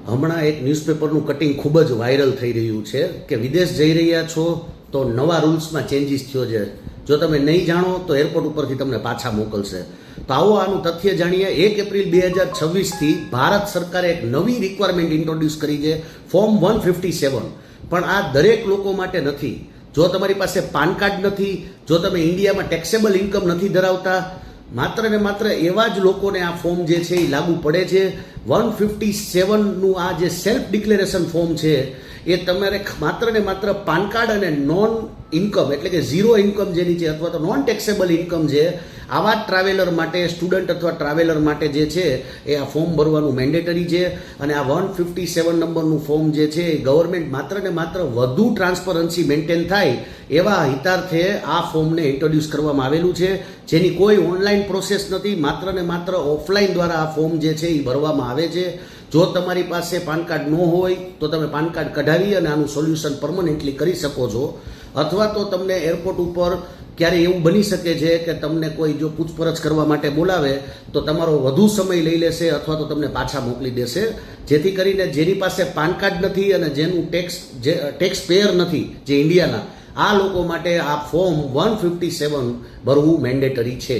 હમણાં એક ન્યૂઝપેપરનું કટિંગ ખૂબ જ વાયરલ થઈ રહ્યું છે કે વિદેશ જઈ રહ્યા છો તો નવા રૂલ્સમાં ચેન્જીસ થયો છે. જો તમે નહીં જાણો તો એરપોર્ટ ઉપરથી તમને પાછા મોકલશે. તો આવો આનું તથ્ય જાણીએ. 1 એપ્રિલ 2026થી ભારત સરકારે એક નવી રિક્વાયરમેન્ટ ઇન્ટ્રોડ્યુસ કરી છે, ફોર્મ 157. પણ આ દરેક લોકો માટે નથી. જો તમારી પાસે પાન કાર્ડ નથી, જો તમે ઇન્ડિયામાં ટેક્સેબલ ઇન્કમ નથી ધરાવતા, માત્ર ને માત્ર એવા જ લોકોને આ ફોર્મ જે છે એ લાગુ પડે છે. 157નું આ જે સેલ્ફ ડિક્લેરેશન ફોર્મ છે એ તમારે માત્ર ને માત્ર પાન કાર્ડ અને નોન ઇન્કમ એટલે કે ઝીરો ઇન્કમ જેની છે અથવા તો નોન ટેક્સેબલ ઇન્કમ છે આવા ટ્રાવેલર માટે, સ્ટુડન્ટ અથવા ટ્રાવેલર માટે જે છે એ આ ફોર્મ ભરવાનું મેન્ડેટરી છે. અને આ 157 નંબરનું ફોર્મ જે છે એ ગવર્મેન્ટ માત્ર ને માત્ર વધુ ટ્રાન્સપરન્સી મેન્ટેન થાય એવા હિતાર્થે આ ફોર્મને ઇન્ટ્રોડ્યુસ કરવામાં આવેલું છે, જેની કોઈ ઓનલાઈન પ્રોસેસ નથી. માત્ર ને માત્ર ઓફલાઈન દ્વારા આ ફોર્મ જે છે એ ભરવામાં આવે છે. જો તમારી પાસે પાન કાર્ડ ન હોય તો તમે પાન કાર્ડ કઢાવી અને આનું સોલ્યુશન પરમનન્ટલી કરી શકો છો. અથવા તો તમને એરપોર્ટ ઉપર ક્યારે એવું બની શકે છે કે તમને કોઈ જો પૂછપરછ કરવા માટે બોલાવે તો તમારો વધુ સમય લઈ લેશે અથવા તો તમને પાછા મોકલી દેશે. જેથી કરીને જેની પાસે પાન કાર્ડ નથી અને જેનું ટેક્સ પેયર નથી જે ઇન્ડિયાના, આ લોકો માટે આ ફોર્મ 157 ભરવું મેન્ડેટરી છે.